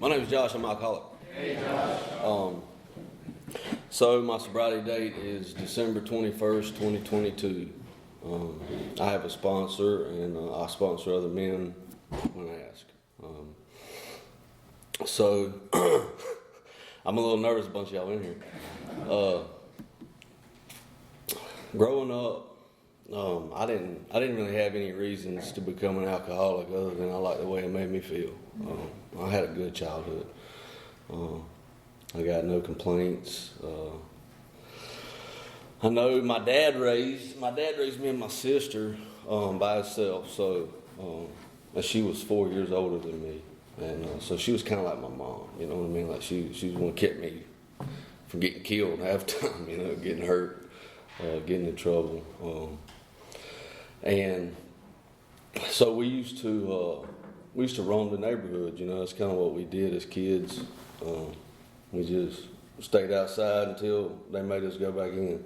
My name is Josh. I'm an alcoholic. Hey, Josh. So my sobriety date is December 21st, 2022. I have a sponsor, and I sponsor other men when I ask. So I'm a little nervous, a bunch of y'all in here. Growing up, I didn't really have any reasons to become an alcoholic other than I liked the way it made me feel. I had a good childhood. I got no complaints. I know my dad raised me and my sister by herself. So, and she was 4 years older than me, and so she was kind of like my mom. You know what I mean? Like she was the one who kept me from getting killed half the time. You know, getting hurt, getting in trouble, and so we used to roam the neighborhood. You know, that's kind of what we did as kids. We just stayed outside until they made us go back in.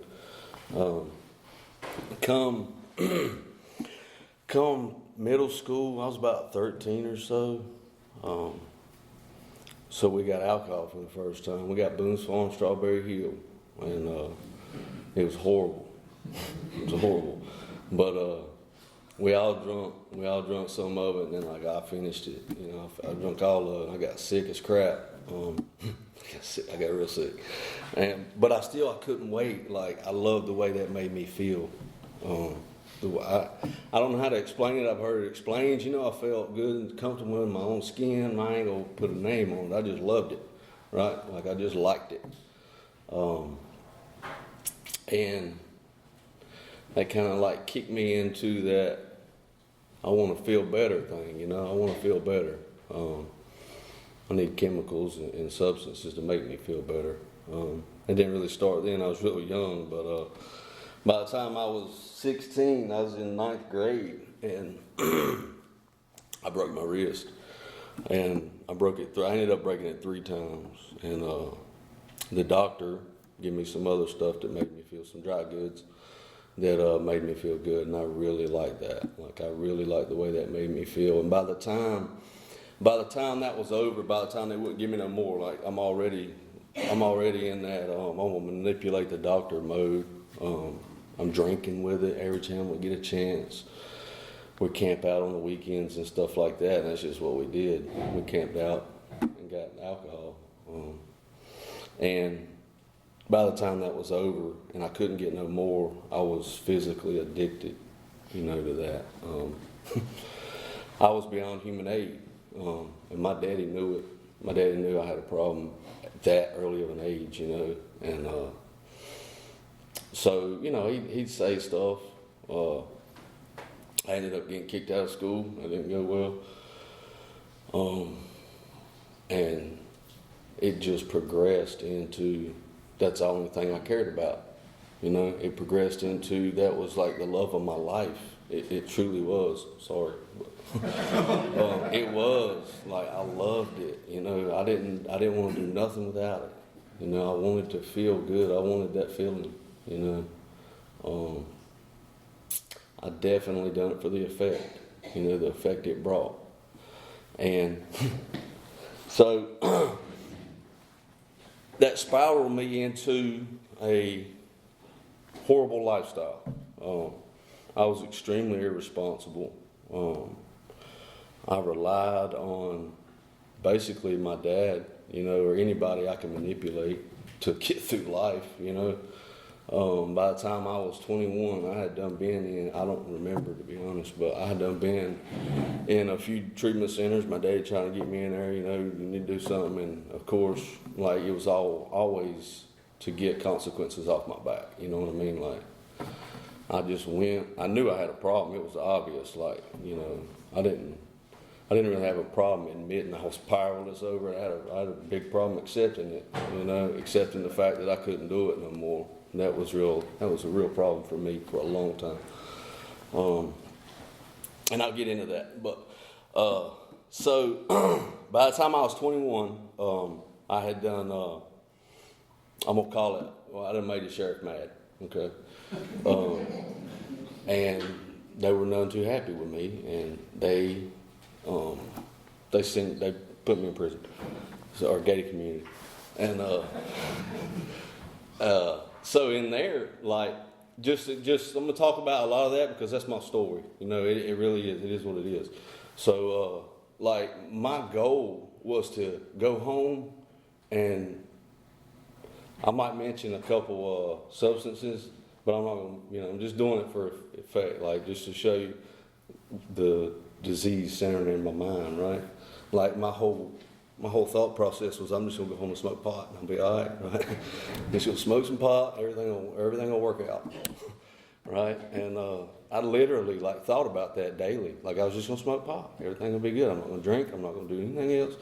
Come middle school, I was about 13 or so. So we got alcohol for the first time. We got Boone's Farm Strawberry Hill, and it was horrible. It was horrible, but we all drunk some of it, and then like I finished it. You know, I drank all of it. I got sick as crap. I got real sick, but I couldn't wait. Like I loved the way that made me feel. I don't know how to explain it. I've heard it explained. You know, I felt good and comfortable in my own skin. I ain't gonna put a name on it. I just loved it, right? Like I just liked it, and that kind of like kicked me into that I want to feel better thing. You know, I want to feel better. I need chemicals and substances to make me feel better. It didn't really start then. I was really young, but by the time I was 16, I was in 9th grade, and I broke my wrist. And I ended up breaking it 3 times. And the doctor gave me some other stuff that made me feel, some dry goods that made me feel good, and I really liked that. Like I really liked the way that made me feel. And by the time that was over, by the time they wouldn't give me no more, like I'm already in that I'm gonna manipulate the doctor mode. I'm drinking with it every time we get a chance. We camp out on the weekends and stuff like that, and that's just what we did. We camped out and got alcohol. And by the time that was over and I couldn't get no more, I was physically addicted, you know, to that. I was beyond human aid. And my daddy knew it. My daddy knew I had a problem at that early of an age, you know. And so, you know, he'd say stuff. I ended up getting kicked out of school. It didn't go well. And it just progressed into, that's the only thing I cared about. You know, it progressed into, that was like the love of my life. It truly was. Sorry. It was like I loved it. You know, I didn't want to do nothing without it. You know, I wanted to feel good. I wanted that feeling. You know, I definitely done it for the effect. You know, the effect it brought. And so that spiraled me into a horrible lifestyle. I was extremely irresponsible. I relied on basically my dad, you know, or anybody I could manipulate to get through life, you know. By the time I was 21, I had done been in, I don't remember to be honest, but I had done been in a few treatment centers. My dad trying to get me in there, you know, you need to do something. And of course, like it was always to get consequences off my back, you know what I mean? Like I just went, I knew I had a problem. It was obvious, like, you know, I didn't really have a problem admitting I was powerless over it. I had a big problem accepting it, you know, accepting the fact that I couldn't do it no more. That was a real problem for me for a long time. And I'll get into that. But so by the time I was 21, I had done, I'm gonna call it, well, I done made the sheriff mad, okay? And they were none too happy with me, and they put me in prison. So our gated community. And so in there, like, just I'm gonna talk about a lot of that because that's my story. You know, it really is. It is what it is. So like my goal was to go home, and I might mention a couple substances, but I'm not gonna. You know, I'm just doing it for effect, like just to show you the disease centered in my mind, right? Like my whole thought process was, I'm just gonna go home and smoke pot, and I'll be all right? Just gonna smoke some pot, everything will work out, right? And I literally like thought about that daily. Like I was just gonna smoke pot, everything will be good. I'm not gonna drink, I'm not gonna do anything else.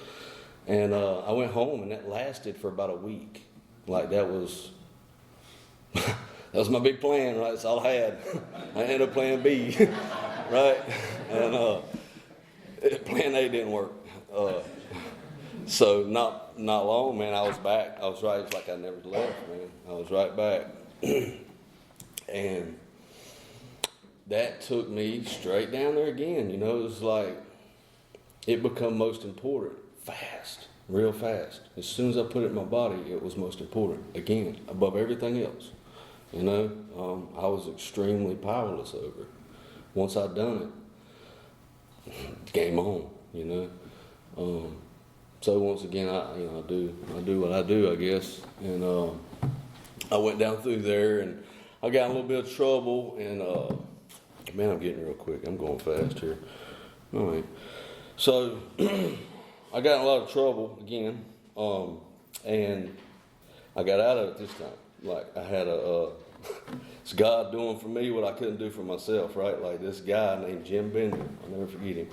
And I went home, and that lasted for about a week. Like that was my big plan, right? That's all I had. I ended up plan B, right? And plan A didn't work. So not long, man, I was back. I was right. It's like I never left, man. I was right back. And that took me straight down there again. You know, it was like, it become most important fast, real fast. As soon as I put it in my body, it was most important, again, above everything else. You know, I was extremely powerless over it. Once I'd done it, game on, you know. So once again, I do what I do, I guess. And I went down through there, and I got in a little bit of trouble. And man, I'm getting real quick. I'm going fast here. All right. So I got in a lot of trouble again, and I got out of it this time. Like I had it's God doing for me what I couldn't do for myself, right? Like this guy named Jim Bender, I'll never forget him.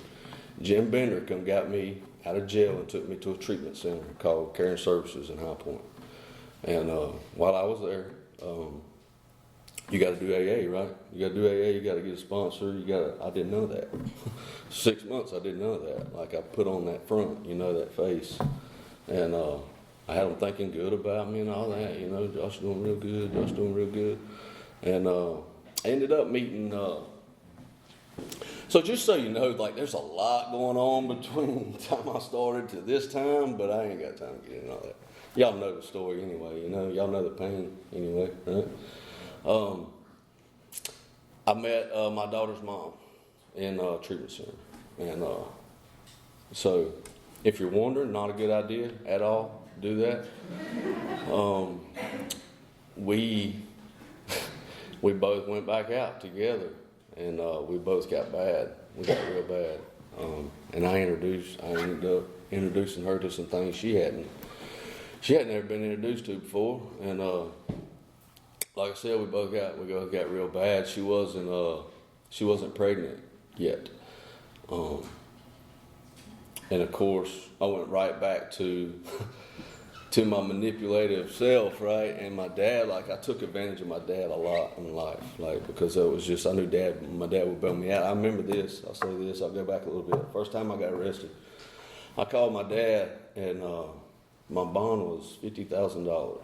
Jim Bender got me out of jail and took me to a treatment center called Caring Services in High Point. And while I was there, you got to do AA, right? You got to do AA. You got to get a sponsor. I didn't know that. 6 months, I didn't know that. Like I put on that front, you know, that face, and I had them thinking good about me and all that. You know, Josh doing real good. Josh doing real good, and I ended up meeting. So just so you know, like there's a lot going on between the time I started to this time, but I ain't got time to get into all that. Y'all know the story anyway, you know. Y'all know the pain anyway, right? I met my daughter's mom in a treatment center, and so if you're wondering, not a good idea at all. Do that. We both went back out together. And we both got bad. We got real bad. And I ended up introducing her to some things she hadn't never been introduced to before. And like I said, we both got real bad. She wasn't pregnant yet. And of course, I went right back to my manipulative self, right? And my dad, like I took advantage of my dad a lot in life, like because it was just, I knew my dad would bail me out. I remember this, I'll say this, I'll go back a little bit. First time I got arrested, I called my dad, and my bond was $50,000.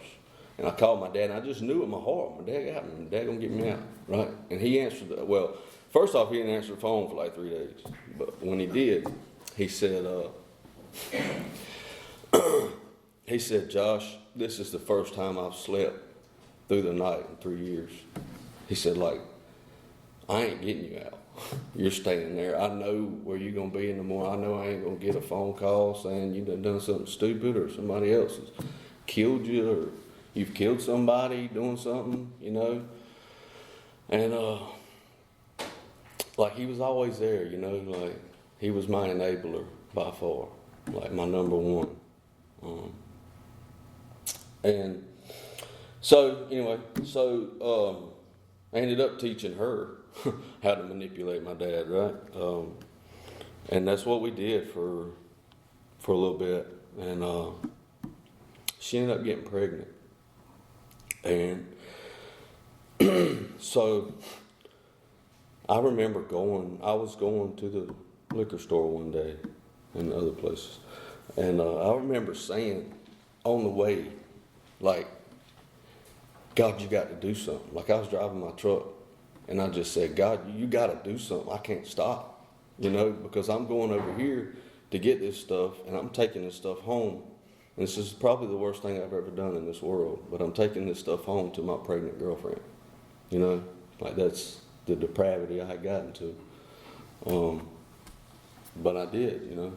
And I called my dad, and I just knew in my heart, my dad got me, my dad gonna get me out, right? And he answered, first off, he didn't answer the phone for like 3 days. But when he did, he said, he said, Josh, this is the first time I've slept through the night in 3 years. He said, like, I ain't getting you out. You're staying there. I know where you're going to be in the morning. I know I ain't going to get a phone call saying you done something stupid or somebody else has killed you or you've killed somebody doing something, you know. And, like, he was always there, you know. Like, he was my enabler by far, like my number one. And so, anyway, I ended up teaching her how to manipulate my dad, right? And that's what we did for a little bit. And she ended up getting pregnant. And so I remember I was going to the liquor store one day and other places. And I remember saying on the way, like, God, you got to do something. Like, I was driving my truck, and I just said, God, you got to do something. I can't stop, you know, because I'm going over here, to get this stuff, and I'm taking this stuff home. And this is probably the worst thing I've ever done in this world, but I'm taking this stuff home to my pregnant girlfriend. You know, like that's the depravity I had gotten to. But I did, you know.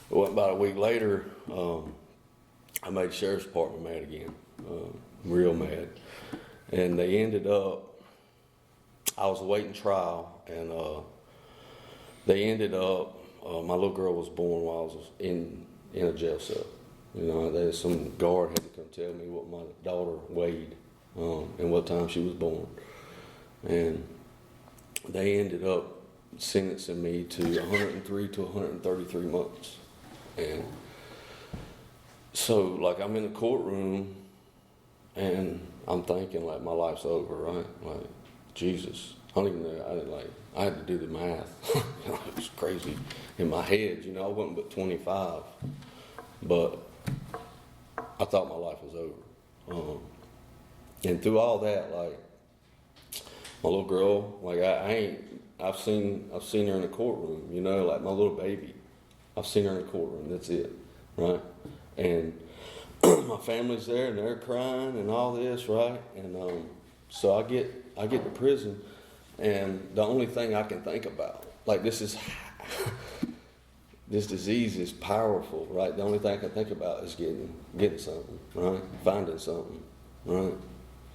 About a week later, I made the sheriff's department mad again, real mad. And they ended up, I was awaiting trial, and they ended up, my little girl was born while I was in a jail cell. You know, some guard had to come tell me what my daughter weighed and what time she was born. And they ended up sentencing me to 103 to 133 months. And so, like, I'm in the courtroom, and I'm thinking, like, my life's over, right? Like, Jesus. I don't even know. I had to do the math. It was crazy in my head. You know, I wasn't but 25. But I thought my life was over. And through all that, like, my little girl, like, I've seen her in the courtroom, you know, like my little baby. I've seen her in the courtroom, that's it, right? And my family's there, and they're crying and all this, right? And so I get to prison, and the only thing I can think about, like, this disease is powerful, right? The only thing I can think about is getting something, right? Finding something, right?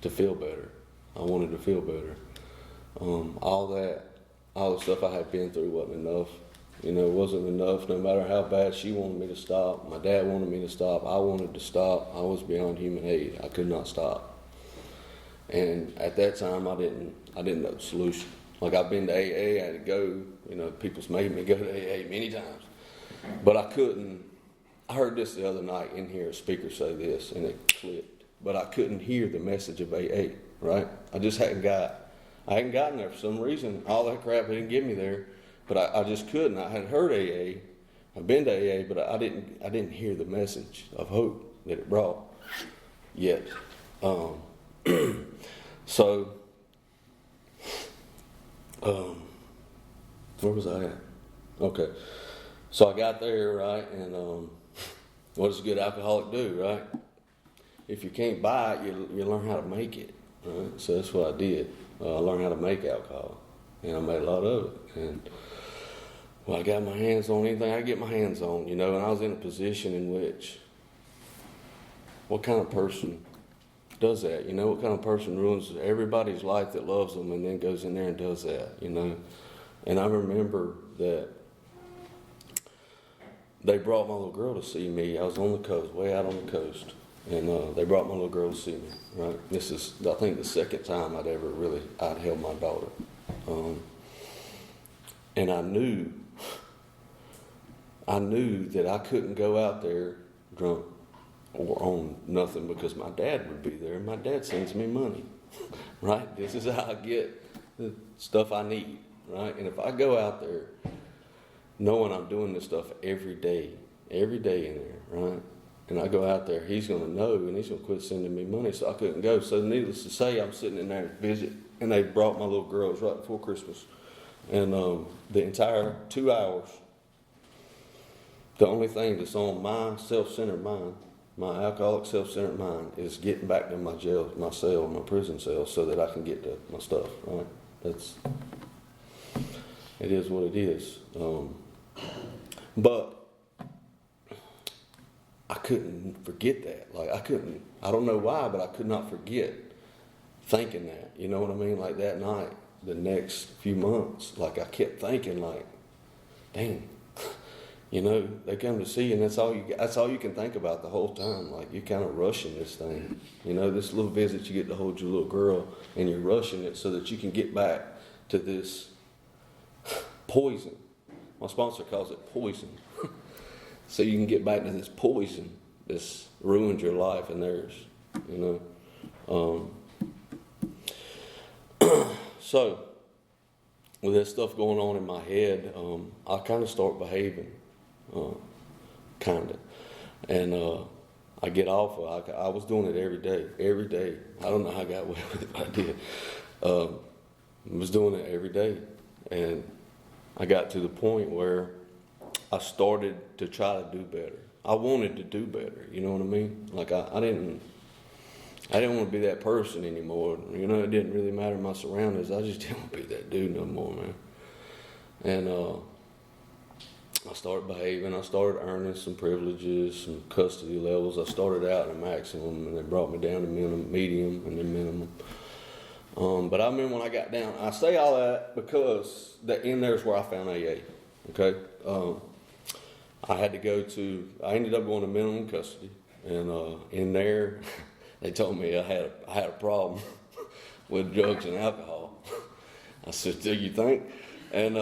To feel better. I wanted to feel better. All the stuff I had been through wasn't enough. You know, it wasn't enough no matter how bad she wanted me to stop. My dad wanted me to stop. I wanted to stop. I was beyond human aid. I could not stop. And at that time, I didn't know the solution. Like, I've been to AA, I had to go. You know, people's made me go to AA many times. But I couldn't. I heard this the other night in here, a speaker say this, and it clicked. But I couldn't hear the message of AA, right? I hadn't gotten there for some reason. All that crap didn't get me there. But I just couldn't. I had heard AA. I've been to AA, but I didn't hear the message of hope that it brought yet. So, where was I at? Okay. So I got there, right, and what does a good alcoholic do, right? If you can't buy it, you learn how to make it, right? So that's what I did. I learned how to make alcohol, and I made a lot of it. And well, I got my hands on anything I could get my hands on, you know, and I was in a position in which, what kind of person does that? You know, what kind of person ruins everybody's life that loves them and then goes in there and does that, you know? And I remember that they brought my little girl to see me. I was on the coast, way out on the coast, and they brought my little girl to see me, right? This is, I think, the second time I'd held my daughter. And I knew that I couldn't go out there drunk or on nothing because my dad would be there. My dad sends me money, right? This is how I get the stuff I need, right? And if I go out there knowing I'm doing this stuff every day in there, right? And I go out there, he's going to know, and he's going to quit sending me money, so I couldn't go. So needless to say, I'm sitting in there to visit, and they brought my little girl. It was right before Christmas. And the entire 2 hours, the only thing that's on my self-centered mind, my alcoholic self-centered mind, is getting back to my jail, my cell, my prison cell, so that I can get to my stuff, right? It is what it is. But I couldn't forget that. Like, I don't know why, but I could not forget thinking that. You know what I mean? Like, that night, the next few months, like, I kept thinking, like, dang, you know, they come to see you, and that's all you can think about the whole time. Like, you're kind of rushing this thing. You know, this little visit, you get to hold your little girl, and you're rushing it so that you can get back to this poison. My sponsor calls it poison. So you can get back to this poison that's ruined your life and theirs, you know. So, with that stuff going on in my head, I kind of start behaving, kind of. And I get off. I was doing it every day. I don't know how I got away with it, but I did. I was doing it every day. And I got to the point where I started to try to do better. I wanted to do better. You know what I mean? Like I didn't want to be that person anymore. You know, it didn't really matter my surroundings. I just didn't want to be that dude no more, man. And I started behaving. I started earning some privileges, some custody levels. I started out in a maximum, and they brought me down to medium, and then minimum. But I remember when I got down, I say all that because in there's where I found AA. Okay, I ended up going to minimum custody, and in there, they told me I had a problem with drugs and alcohol. I said, "Do you think?" And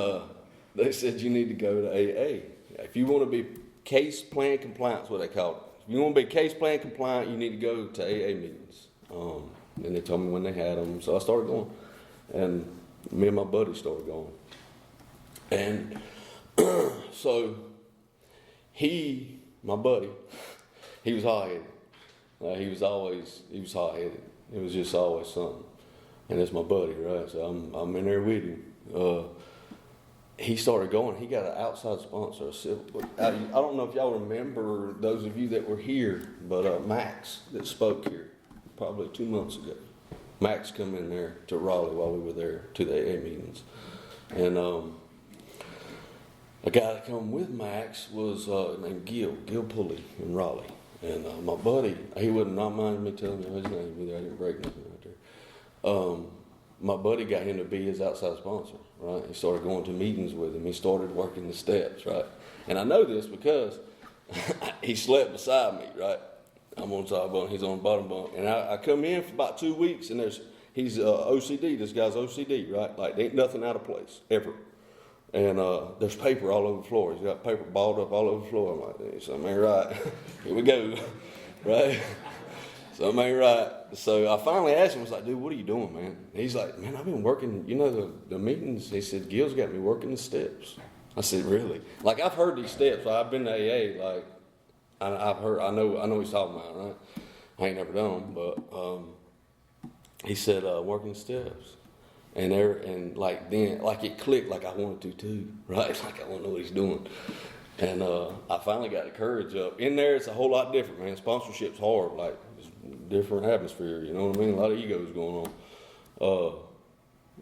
they said, "You need to go to AA. If you want to be case plan compliant," is what they called it. If you want to be case plan compliant, you need to go to AA meetings. And they told me when they had them, so I started going, and me and my buddy started going, and so my buddy, he was hot-headed. He was hot-headed. It was just always something, and that's my buddy, right? So I'm in there with him. He started going. He got an outside sponsor. I don't know if y'all remember, those of you that were here, but Max that spoke here probably 2 months ago. Max come in there to Raleigh while we were there to the AA meetings. And a guy that come with Max was named Gil Pulley in Raleigh. And my buddy, he would not mind me telling you his name either. I didn't break nothing right there. My buddy got him to be his outside sponsor, right? He started going to meetings with him. He started working the steps, right? And I know this because he slept beside me, right? I'm on top bunk, he's on the bottom bunk. And I come in for about 2 weeks, and he's OCD. This guy's OCD, right? Like, there ain't nothing out of place, ever. And there's paper all over the floor. He's got paper balled up all over the floor. I'm like, something ain't right. Here we go, right? Something ain't right. So I finally asked him, I was like, dude, what are you doing, man? And he's like, man, I've been working, the meetings. He said, Gil's got me working the steps. I said, really? Like, I've heard these steps. I've been to AA, like, I know what he's talking about, right? I ain't never done them, but he said, working the steps. And then, like, it clicked like I wanted to too, right? Like, I want to know what he's doing. And I finally got the courage up. In there, it's a whole lot different, man. Sponsorship's hard, like, it's a different atmosphere, you know what I mean? A lot of egos going on.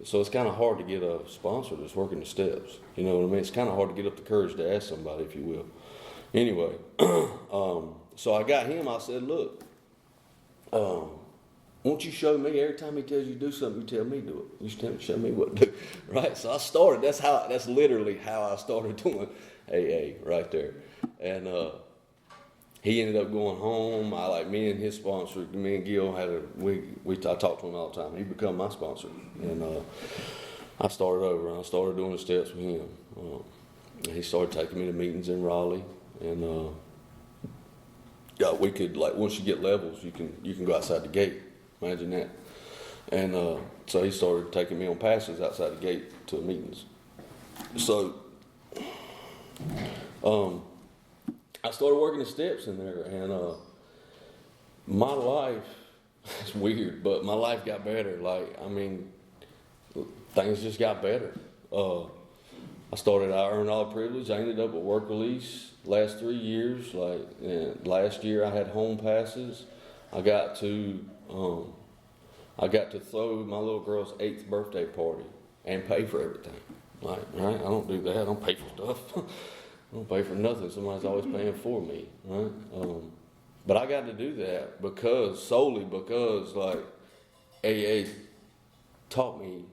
So it's kind of hard to get a sponsor that's working the steps, you know what I mean? It's kind of hard to get up the courage to ask somebody, if you will. Anyway, so I got him. I said, look, won't you show me every time he tells you to do something, you tell me to do it. You show me what to do, right? So I started. That's literally how I started doing AA right there. And he ended up going home. Me and his sponsor, me and Gil I talked to him all the time. He became my sponsor, and I started over. And I started doing the steps with him. And he started taking me to meetings in Raleigh. And we could, like, once you get levels, you can go outside the gate. Imagine that. And so he started taking me on passes outside the gate to meetings. So I started working the steps in there, and my life, it's weird, but my life got better. Like, I mean, things just got better. I earned all the privilege. I ended up with work release last 3 years. Last year I had home passes. I got to throw my little girl's 8th birthday party and pay for everything. Like, right? I don't do that. I don't pay for stuff. I don't pay for nothing. Somebody's always paying for me, right? But I got to do that solely because like AA taught me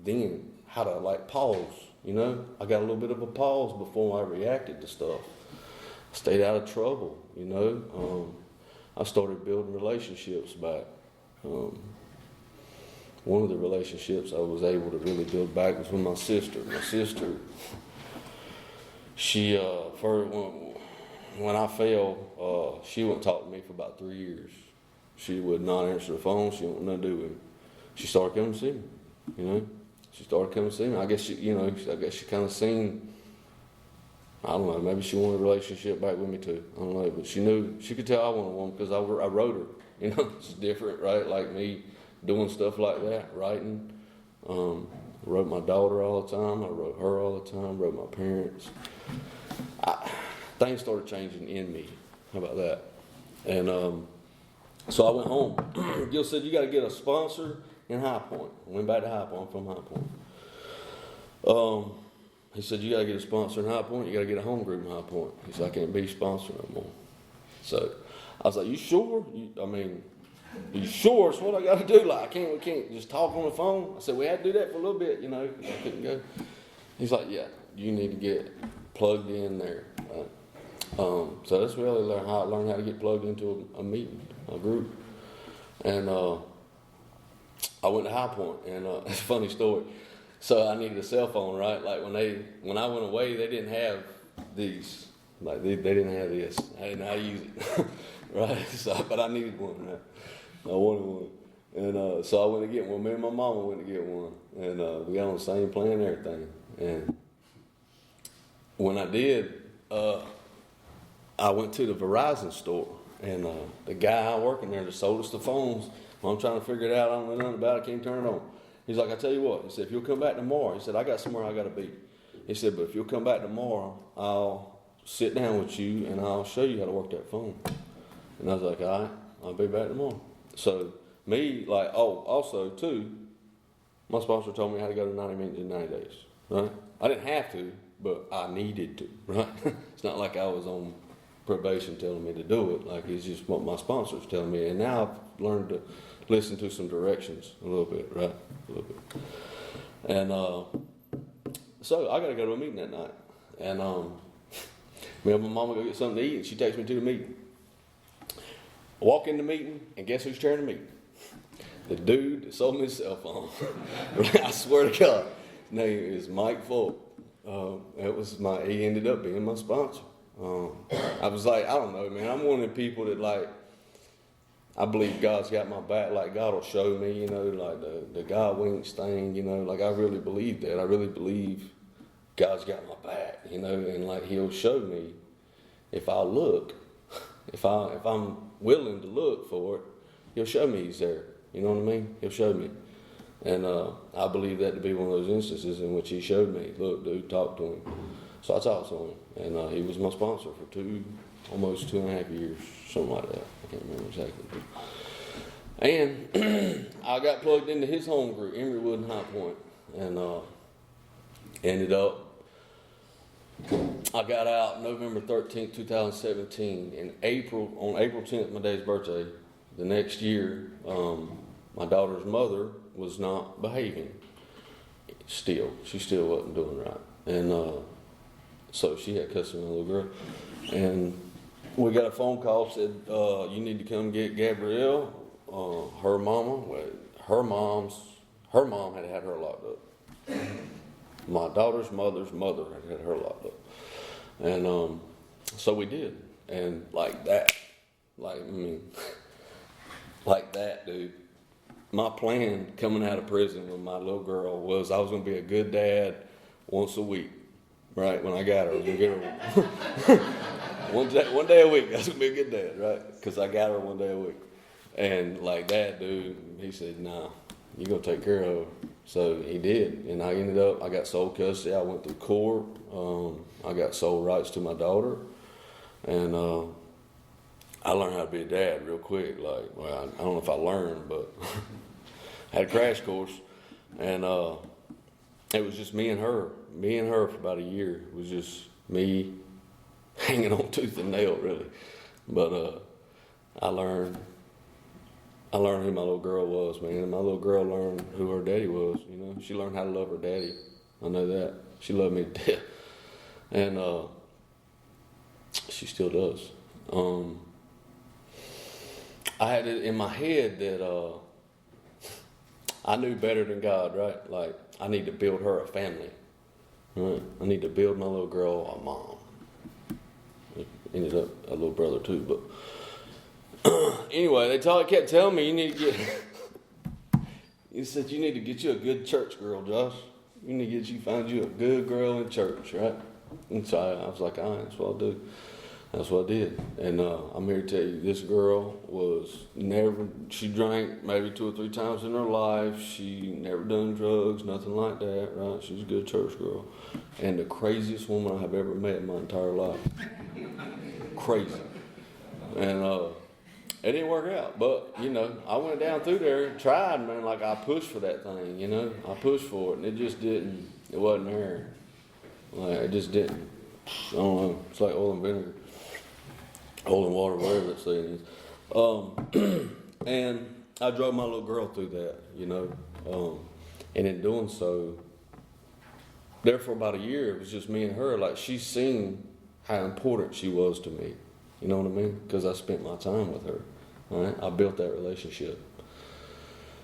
then how to, like, pause. You know, I got a little bit of a pause before I reacted to stuff. I stayed out of trouble, you know. I started building relationships back. One of the relationships I was able to really build back was with my sister. My sister, she, when I fell, she wouldn't talk to me for about 3 years. She would not answer the phone. She wouldn't nothing to do with me. She started coming to see me, you know. She started coming to see me. I guess she kind of seen, I don't know, maybe she wanted a relationship back with me too. I don't know, but she could tell I wanted one because I wrote her. You know, it's different, right? Like me doing stuff like that, writing. Wrote my daughter all the time. I wrote her all the time. Wrote my parents. things started changing in me. How about that? And so I went home. Gil said, you got to get a sponsor in High Point. I went back to High Point. I'm from High Point. He said, you got to get a sponsor in High Point. You got to get a home group in High Point. He said, I can't be sponsor no more. So I was like, you sure? You sure it's what I got to do? Like, we can't just talk on the phone. I said, we had to do that for a little bit, you know. I couldn't go. He's like, yeah, you need to get plugged in there. Right? So that's really how I learned how to get plugged into a meeting, a group. And I went to High Point, and it's a funny story. So I needed a cell phone, right? Like when I went away, they didn't have these. Like they didn't have this. I didn't know how to use it, right? So, but I needed one, right? I wanted one, and so I went to get one. Me and my mama went to get one, and we got on the same plan and everything. And when I did, I went to the Verizon store, and the guy working there that sold us the phones. Well, I'm trying to figure it out. I don't know nothing about it. Can't turn it on. He's like, I tell you what. He said, if you'll come back tomorrow. He said, I got somewhere I got to be. He said, but if you'll come back tomorrow, I'll sit down with you and I'll show you how to work that phone. And I was like, all right, I'll be back tomorrow. So me, like, also too, my sponsor told me how to go to 90 meetings in 90 days, right? I didn't have to, but I needed to, right? It's not like I was on probation telling me to do it. Like, it's just what my sponsor's telling me. And now I've learned to listen to some directions a little bit, right? A little bit. And so I got to go to a meeting that night. And me and my mama go get something to eat, and she takes me to the meeting. I walk in the meeting, and guess who's chairing the meeting? The dude that sold me the cell phone. I swear to God. His name is Mike Folk. He ended up being my sponsor. I was like, I don't know, man. I'm one of the people that, like, I believe God's got my back. Like, God will show me, you know, like the God winks thing, you know. Like, I really believe that. I really believe God's got my back, you know, and like He'll show me if I look, if I'm willing to look for it, He'll show me He's there. You know what I mean? He'll show me, and I believe that to be one of those instances in which He showed me. Look, dude, talk to him. So I talked to him, and he was my sponsor for almost 2.5 years, something like that. I can't remember exactly. And I got plugged into his home group, Emerywood and High Point, and ended up. I got out November 13th, 2017. On April 10th, my dad's birthday, the next year, my daughter's mother was not behaving. She still wasn't doing right. And so she had cussed my little girl. And we got a phone call, said, you need to come get Gabrielle, her mama. Her mom had her locked up. My daughter's mother's mother had her locked up. And so we did. And like that, like that, dude. My plan coming out of prison with my little girl was I was going to be a good dad once a week. Right? When I got her, I was going to get her one day a week. I was going to be a good dad, right? Because I got her one day a week. And like that, dude, he said, nah, you going to take care of her. So he did, and I got sole custody. I went through court. I got sole rights to my daughter, and I learned how to be a dad real quick. Like, well, I don't know if I learned, but I had a crash course, and it was just me and her for about a year. It was just me hanging on tooth and nail, really. But I learned who my little girl was, man. And my little girl learned who her daddy was, you know. She learned how to love her daddy. I know that. She loved me to death. And she still does. I had it in my head that I knew better than God, right? Like, I need to build her a family. Right? I need to build my little girl a mom. It ended up a little brother too, but anyway, they kept telling me he said, you need to get you a good church girl, Josh. You need to find you a good girl in church, right? And so I was like, all right, that's what I'll do. That's what I did. And I'm here to tell you, this girl she drank maybe 2 or 3 times in her life. She never done drugs, nothing like that, right? She's a good church girl. And the craziest woman I have ever met in my entire life. Crazy. And it didn't work out. But, I went down through there and tried, man. Like, I pushed for that thing, I pushed for it. And it just didn't, it wasn't there. Like, it just didn't. I don't know. It's like oil and vinegar. Oil and water, whatever that saying is. And I drove my little girl through that, and in doing so, there for about a year, it was just me and her. Like, she's seen how important she was to me. You know what I mean? Because I spent my time with her. All right? I built that relationship.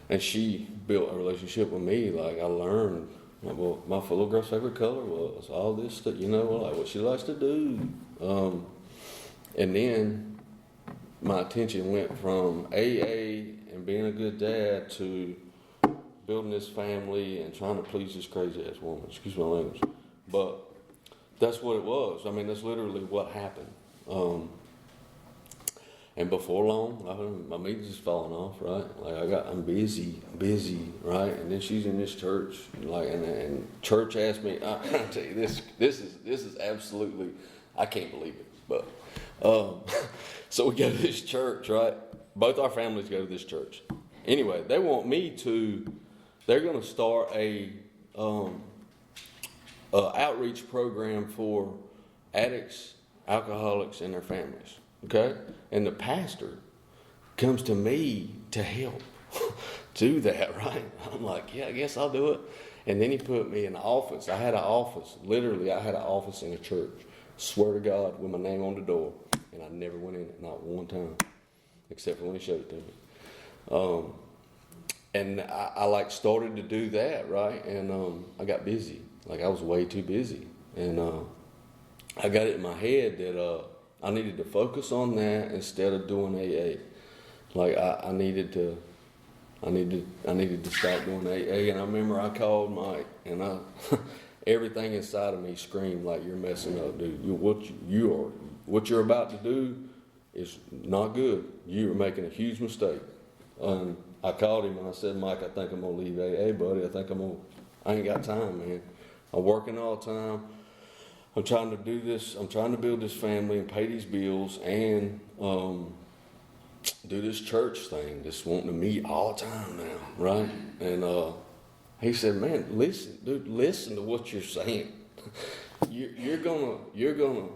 And she built a relationship with me. Like, I learned what my little girl's favorite color was, all this stuff, like what she likes to do. And then my attention went from AA and being a good dad to building this family and trying to please this crazy ass woman. Excuse my language. But that's what it was. I mean, that's literally what happened. And before long, my meeting's just falling off, right? Like I'm busy, right? And then she's in this church, like, and church asked me. I tell you, this is absolutely, I can't believe it. But so we go to this church, right? Both our families go to this church. Anyway, they want me to. They're going to start a outreach program for addicts, alcoholics, and their families. Okay? And the pastor comes to me to help do that, right? I'm like, yeah, I guess I'll do it. And then he put me in the office. I had an office. Literally, I had an office in a church. Swear to God, with my name on the door. And I never went in it, not one time. Except for when he showed it to me. And I started to do that, right? And I got busy. Like, I was way too busy. And I got it in my head that I needed to focus on that instead of doing AA. Like, I needed to stop doing AA. And I remember I called Mike, and everything inside of me screamed like, you're messing up, dude. What you're about to do is not good. You are making a huge mistake. I called him and I said, Mike, I think I'm gonna leave AA, buddy. I ain't got time, man. I'm working all the time. I'm trying to do this. I'm trying to build this family and pay these bills and do this church thing. Just wanting to meet all the time now, right? And he said, man, listen to what you're saying. You're gonna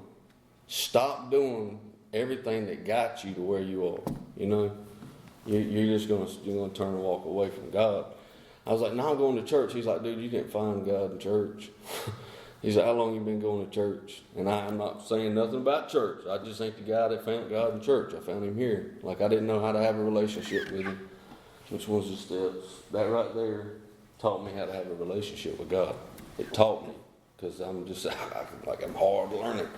stop doing everything that got you to where you are. You're gonna turn and walk away from God. I was like, no, I'm going to church. He's like, dude, you didn't find God in church. He's like, how long you been going to church? And I'm not saying nothing about church. I just ain't the guy that found God in church. I found him here. Like, I didn't know how to have a relationship with him, which was the steps. That right there taught me how to have a relationship with God. It taught me, because I'm just like, I'm hard learning.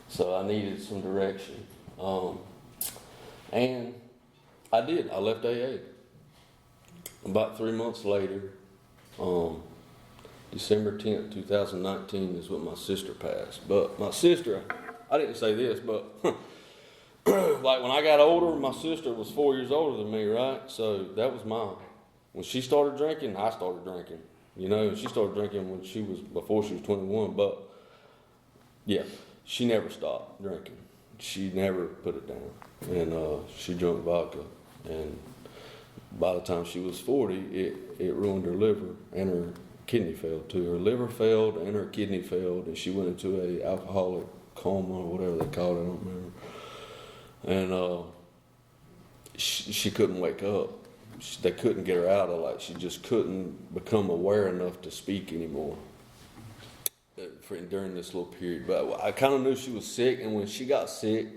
So I needed some direction. And I did. I left AA. About 3 months later, December 10th, 2019 is when my sister passed. But my sister, I didn't say this, but like when I got older, my sister was 4 years older than me, right? So that was when she started drinking, I started drinking. She started drinking before she was 21, but yeah, she never stopped drinking. She never put it down. And she drank vodka. And by the time she was 40, it ruined her liver, and her kidney failed too. Her liver failed and her kidney failed, and she went into a alcoholic coma or whatever they called it, I don't remember. And she couldn't wake up. They couldn't get her out of she just couldn't become aware enough to speak anymore during this little period. But I kind of knew she was sick, and when she got sick,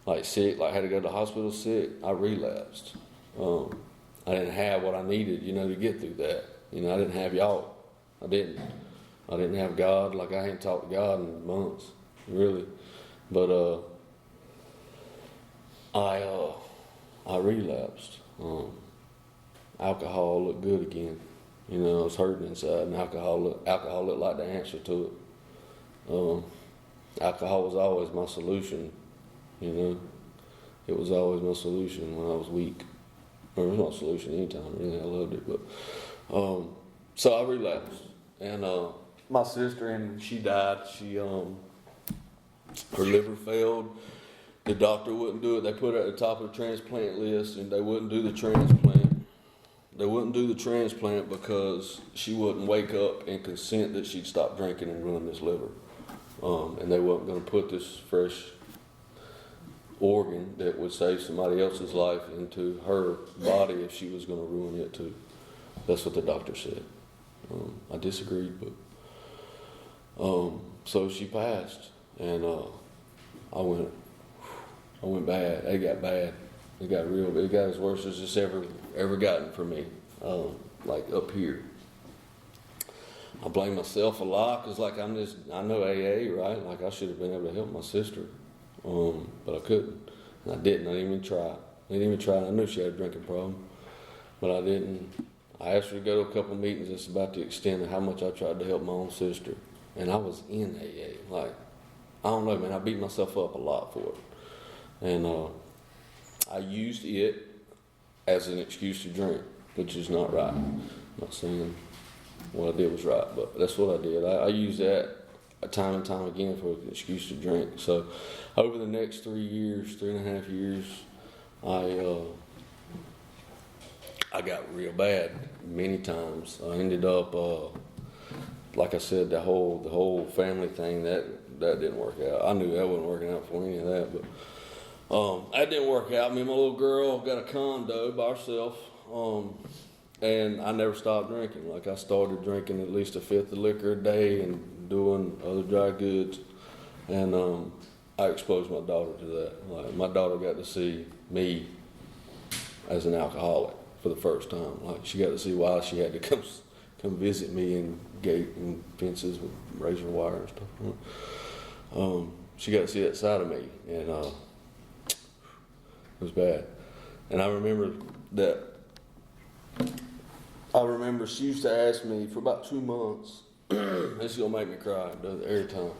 had to go to the hospital sick, I relapsed. I didn't have what I needed, to get through that. I didn't have y'all. I didn't have God. Like, I ain't talked to God in months, really. But I relapsed. Alcohol looked good again. I was hurting inside, and alcohol looked like the answer to it. alcohol was always my solution, you know. It was always my solution when I was weak. Or it was my solution anytime, really. I loved it. But so I relapsed. And my sister, and she died. She her liver failed. The doctor wouldn't do it. They put her at the top of the transplant list, and they wouldn't do the transplant. They wouldn't do the transplant because she wouldn't wake up and consent that she'd stop drinking and ruin this liver. And they weren't going to put this fresh organ that would save somebody else's life into her body if she was going to ruin it too. That's what the doctor said. I disagreed, but so she passed, and I went bad. It got bad. It got real bad. It got as worse as it's ever gotten for me. Like up here. I blame myself a lot because, like, I know AA, right? Like, I should have been able to help my sister, but I couldn't. And I didn't. I didn't even try. I knew she had a drinking problem, but I didn't. I asked her to go to a couple meetings. That's about the extent of how much I tried to help my own sister. And I was in AA. Like, I don't know, man. I beat myself up a lot for it. And I used it as an excuse to drink, which is not right. I'm not saying what I did was right, but that's what I did. I used that time and time again for an excuse to drink. So over the next 3.5 years, I got real bad many times. I ended up, like I said, the whole family thing, that didn't work out. I knew that wasn't working out for any of that, but that didn't work out. Me and my little girl got a condo by ourselves. And I never stopped drinking. Like, I started drinking at least a fifth of liquor a day and doing other dry goods. And I exposed my daughter to that. Like, my daughter got to see me as an alcoholic for the first time. Like, she got to see why she had to come visit me in gate and fences with razor wire and stuff. She got to see that side of me, and it was bad. And I remember she used to ask me for about 2 months. This is going to make me cry, it does it every time.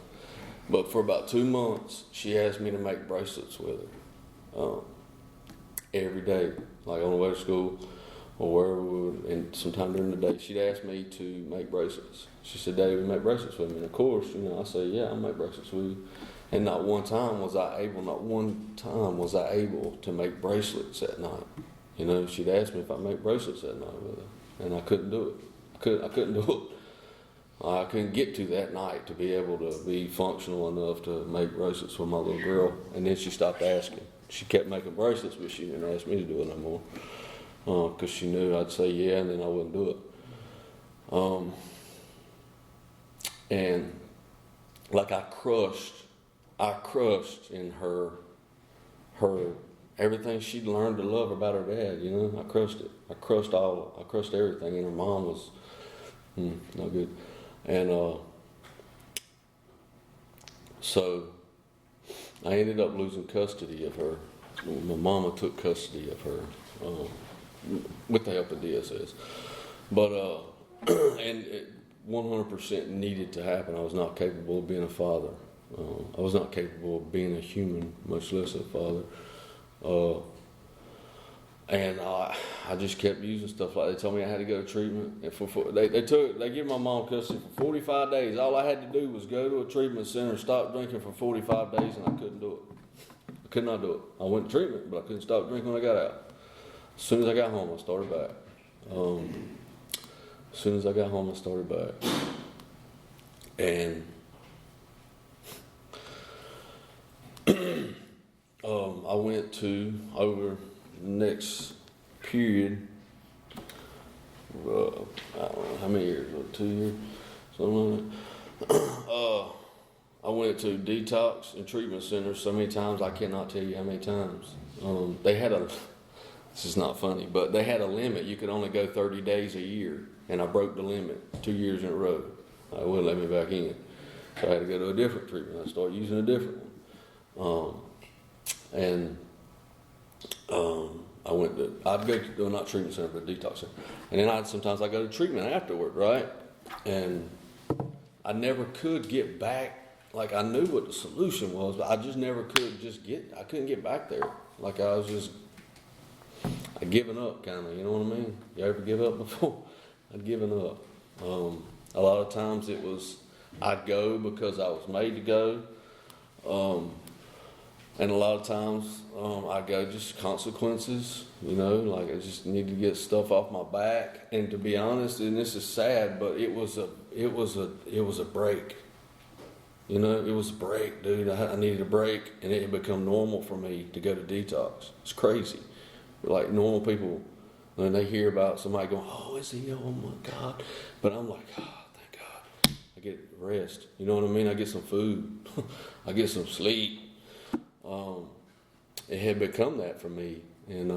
But for about 2 months, she asked me to make bracelets with her. Every day, like on the way to school or wherever we would, and sometime during the day, she'd ask me to make bracelets. She said, "Daddy, will you make bracelets with me?" And of course, I say, "Yeah, I'll make bracelets with you." And not one time was I able to make bracelets at night. She'd ask me if I'd make bracelets that night with her, and I couldn't do it. I couldn't do it. I couldn't get to that night to be able to be functional enough to make bracelets with my little girl. And then she stopped asking. She kept making bracelets, but she didn't ask me to do it no more, because she knew I'd say yeah, and then I wouldn't do it. And like I crushed in her everything she'd learned to love about her dad. I crushed it. I crushed everything, and her mom was no good. And so I ended up losing custody of her. My mama took custody of her with the help of DSS. But and it 100% needed to happen. I was not capable of being a father. I was not capable of being a human, much less a father. And I just kept using stuff like they told me I had to go to treatment. And they gave my mom custody for 45 days. All I had to do was go to a treatment center, stop drinking for 45 days, and I couldn't do it. I could not do it. I went to treatment, but I couldn't stop drinking when I got out. As soon as I got home, I started back. And I went to, over the next period, I don't know how many years, 2 years, something like that. I went to detox and treatment centers so many times I cannot tell you how many times. They had this is not funny, but they had a limit. You could only go 30 days a year, and I broke the limit 2 years in a row. They wouldn't let me back in. So I had to go to a different treatment. I started using a different one. I'd go to, not treatment center, but detox center. And then sometimes go to treatment afterward, right? And I never could get back like I knew what the solution was, but I just never could I couldn't get back there. Like I was just, I'd given up kind of, you know what I mean? You ever give up before? I'd given up. A lot of times it was, I'd go because I was made to go. And a lot of times, I'd go just consequences, you know, like I just need to get stuff off my back. And to be honest, and this is sad, but it was a break. You know, it was a break, dude. I needed a break, and it had become normal for me to go to detox. It's crazy. Like normal people, when they hear about somebody going, oh, is he? Oh my God. But I'm like, oh, thank God. I get rest. You know what I mean? I get some food. I get some sleep. It had become that for me. And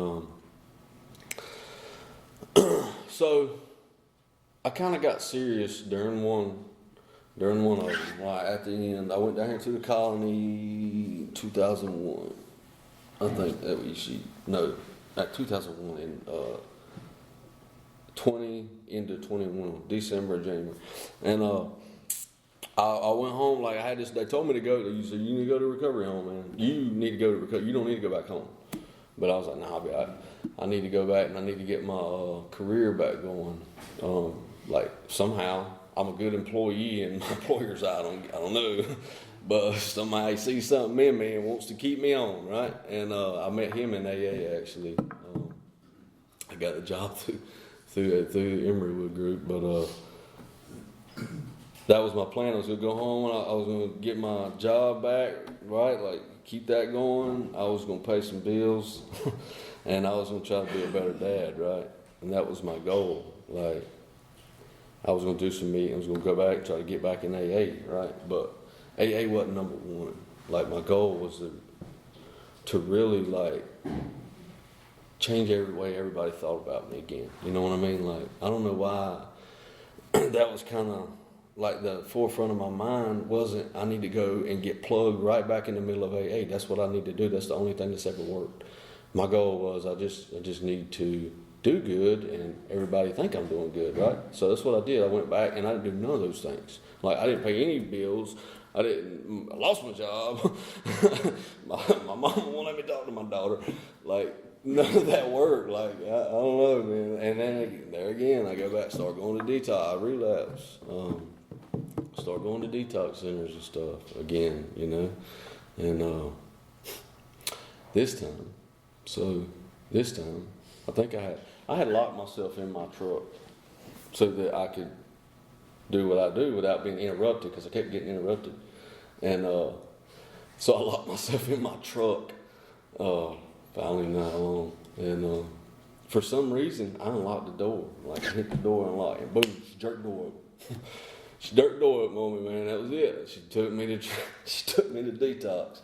so I kind of got serious during one of them. Like at the end, I went down here to the colony 2001. I think that we should, no, at 2001 in 20 into 21, December, January. And I went home, like I had this, they told me to go, you said, you need to go to recovery home, man. You need to go to recovery, you don't need to go back home. But I was like, nah, I'll be all right. I need to go back and I need to get my career back going. Like somehow, I'm a good employee in my employer's eye, I don't know. But somebody sees something in me and wants to keep me on, right? And I met him in AA actually. I got the job through the Emerywood group, but that was my plan. I was gonna go home and I was gonna get my job back, right? Like keep that going. I was gonna pay some bills, and I was gonna try to be a better dad, right? And that was my goal. Like I was gonna do some meetings, gonna go back, try to get back in AA, right? But AA wasn't number one. Like my goal was to really like change every way everybody thought about me again. You know what I mean? Like I don't know why that was kind of like the forefront of my mind wasn't I need to go and get plugged right back in the middle of AA. That's what I need to do. That's the only thing that's ever worked. My goal was I just need to do good and everybody think I'm doing good, right? So that's what I did. I went back and I didn't do none of those things. Like I didn't pay any bills. I lost my job. my mom won't let me talk to my daughter. Like none of that worked. Like I don't know, man. And then there again, I go back, start going to detox. I relapse. Start going to detox centers and stuff again, you know. And this time, I think I had locked myself in my truck so that I could do what I do without being interrupted because I kept getting interrupted. And so I locked myself in my truck finally not long. And for some reason, I unlocked the door. Like I hit the door and unlocked it. Boom, she jerked the door open. She jerked the door open on me, man. That was it. She took me to detox.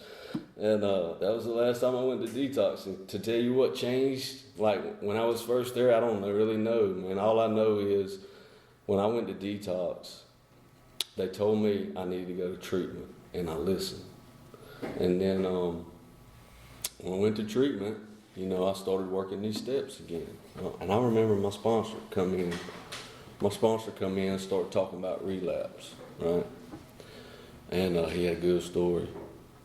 And that was the last time I went to detox. And to tell you what changed, like when I was first there, I don't really know, man. All I know is when I went to detox, they told me I needed to go to treatment, and I listened. And then when I went to treatment, you know, I started working these steps again. And I remember my sponsor come in and start talking about relapse, right? And he had a good story.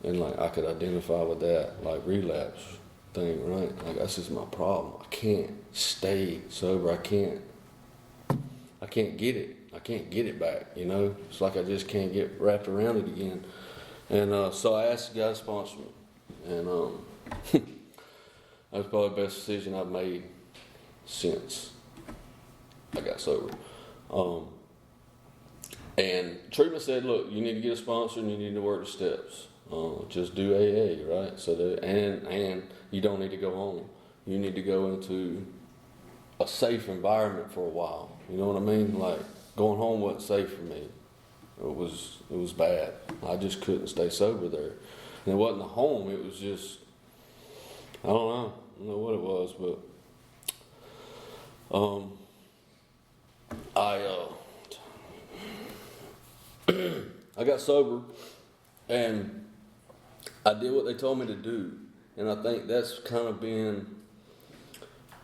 And like I could identify with that, like relapse thing, right? Like that's just my problem. I can't stay sober. I can't get it. I can't get it back, you know? It's like I just can't get wrapped around it again. And so I asked the guy to sponsor me. And that was probably the best decision I've made since I got sober. And treatment said, look, you need to get a sponsor and you need to work the steps. Just do AA, right? So and you don't need to go home. You need to go into a safe environment for a while. You know what I mean? Like going home wasn't safe for me. It was bad. I just couldn't stay sober there. And it wasn't a home. It was just I don't know what it was, but I got sober and I did what they told me to do, and I think that's kind of been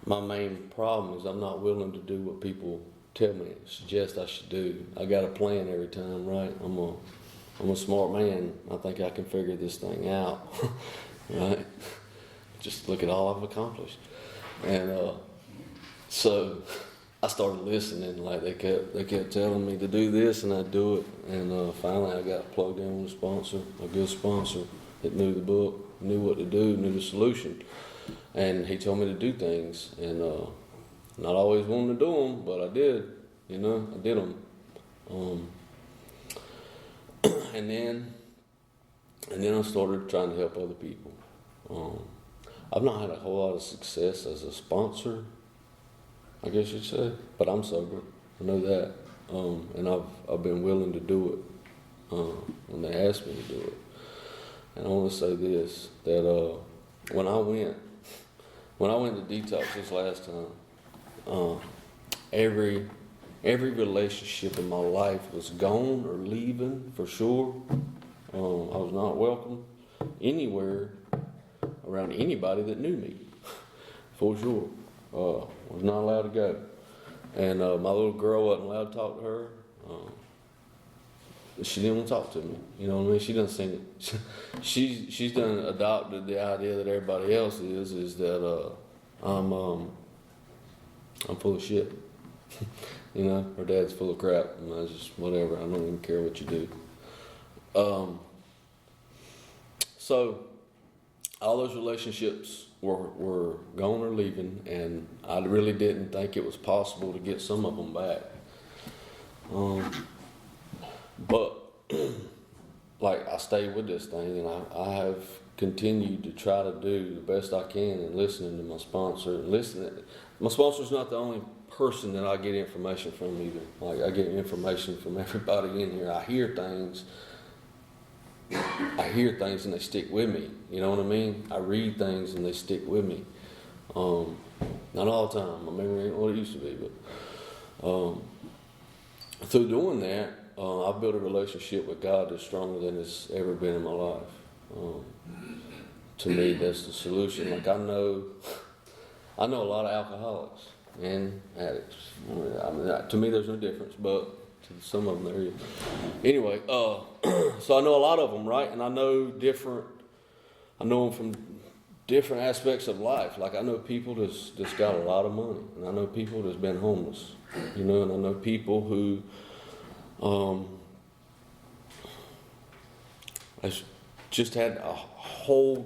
my main problem is I'm not willing to do what people tell me, suggest I should do. I got a plan every time, right? I'm gonna I'm a smart man. I think I can figure this thing out, right? Just look at all I've accomplished. And so I started listening. Like they kept telling me to do this, and I'd do it. And finally, I got plugged in with a sponsor, a good sponsor that knew the book, knew what to do, knew the solution. And he told me to do things, and not always wanting to do them, but I did. I did them. And then I started trying to help other people. I've not had a whole lot of success as a sponsor, I guess you'd say, but I'm sober. I know that, and I've been willing to do it when they asked me to do it. And I want to say this: that when I went to detox this last time, every relationship in my life was gone or leaving for sure. I was not welcome anywhere around anybody that knew me, for sure. Was not allowed to go. And my little girl wasn't allowed to talk to her. She didn't want to talk to me. You know what I mean? She doesn't sing it. She's done adopted the idea that everybody else is that I'm full of shit. Her dad's full of crap, and I just whatever. I don't even care what you do. So all those relationships were gone or leaving, and I really didn't think it was possible to get some of them back. But like I stayed with this thing, and I have continued to try to do the best I can, and listening to my sponsor. My sponsor's not the only person that I get information from either. Like I get information from everybody in here. I hear things and they stick with me. You know what I mean? I read things and they stick with me. Not all the time. My memory ain't what it used to be, but through doing that, I've built a relationship with God that's stronger than it's ever been in my life. To me, that's the solution. Like I know a lot of alcoholics and addicts. I mean, to me, there's no difference, but to some of them there is. Anyway, so I know a lot of them, right? And I know them from different aspects of life. Like I know people that's got a lot of money, and I know people that's been homeless, and I know people who has just had a whole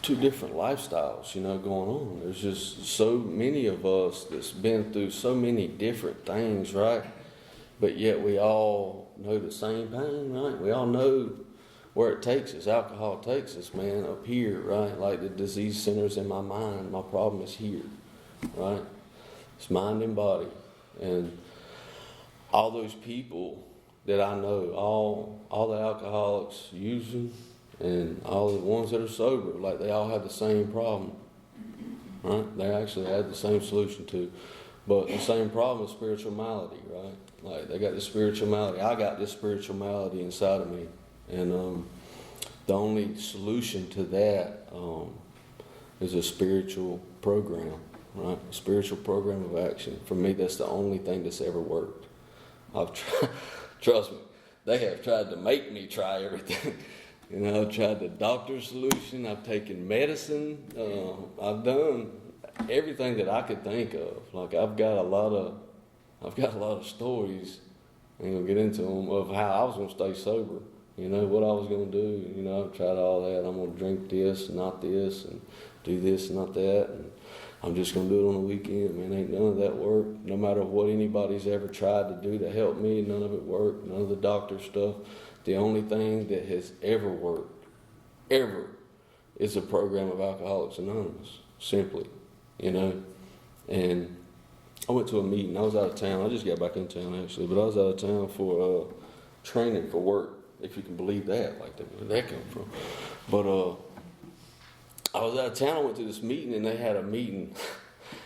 two different lifestyles, going on. There's just so many of us that's been through so many different things, right? But yet we all know the same pain, right? We all know where it takes us. Alcohol takes us, man, up here, right? Like the disease centers in my mind. My problem is here, right? It's mind and body. And all those people that I know, all the alcoholics using, and all the ones that are sober, like they all have the same problem, right? They actually had the same solution to, but the same problem is spiritual malady, right? Like they got this spiritual malady. I got this spiritual malady inside of me, and the only solution to that is a spiritual program, right? A spiritual program of action. For me, that's the only thing that's ever worked. I've tried, trust me, they have tried to make me try everything. I've tried the doctor's solution. I've taken medicine. I've done everything that I could think of. Like I've got a lot of stories. I ain't gonna get into them of how I was gonna stay sober. What I was gonna do. I've tried all that. I'm gonna drink this, not this, and do this, not that. And I'm just gonna do it on the weekend. Man, ain't none of that work. No matter what anybody's ever tried to do to help me, none of it worked. None of the doctor stuff. The only thing that has ever worked, ever, is a program of Alcoholics Anonymous, simply, And I went to a meeting. I was out of town. I just got back in town, actually, but I was out of town for training for work, if you can believe that. Like, where did that come from? But I was out of town. I went to this meeting, and they had a meeting.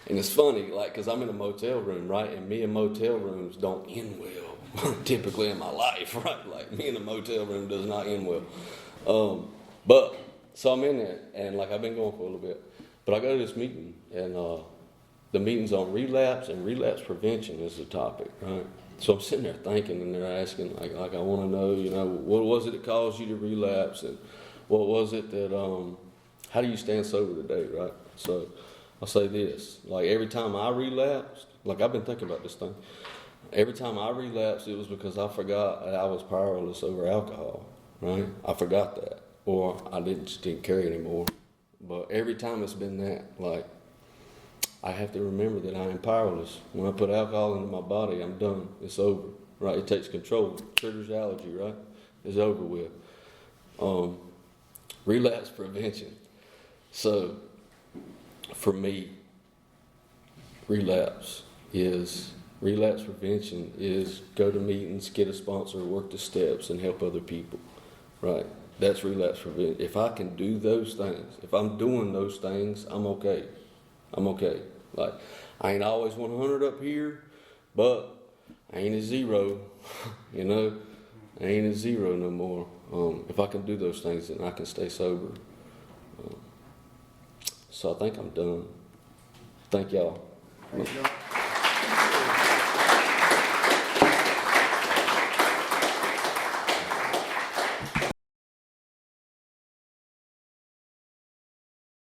And it's funny, like, because I'm in a motel room, right? And me and motel rooms don't end well. Typically in my life, right? Like me in a motel room does not end well. But so I'm in there, and like I've been going for a little bit. But I go to this meeting, and the meeting's on relapse and relapse prevention is the topic, right? So I'm sitting there thinking, and they're asking, like I want to know, you know, what was it that caused you to relapse, and what was it that, how do you stand sober today, right? So I'll say this, like every time I relapsed, like I've been thinking about this thing, every time I relapsed, it was because I forgot that I was powerless over alcohol, right? I forgot that, or I just didn't care anymore. But every time it's been that, like, I have to remember that I am powerless. When I put alcohol into my body, I'm done. It's over, right? It takes control. Triggers allergy, right? It's over with. Relapse prevention. So, for me, relapse prevention is go to meetings, get a sponsor, work the steps, and help other people, right? That's relapse prevention. If I can do those things, if I'm doing those things, I'm okay. I'm okay. Like, I ain't always 100 up here, but I ain't a zero, you know? I ain't a zero no more. If I can do those things, then I can stay sober. So I think I'm done. Thank y'all. Thank you.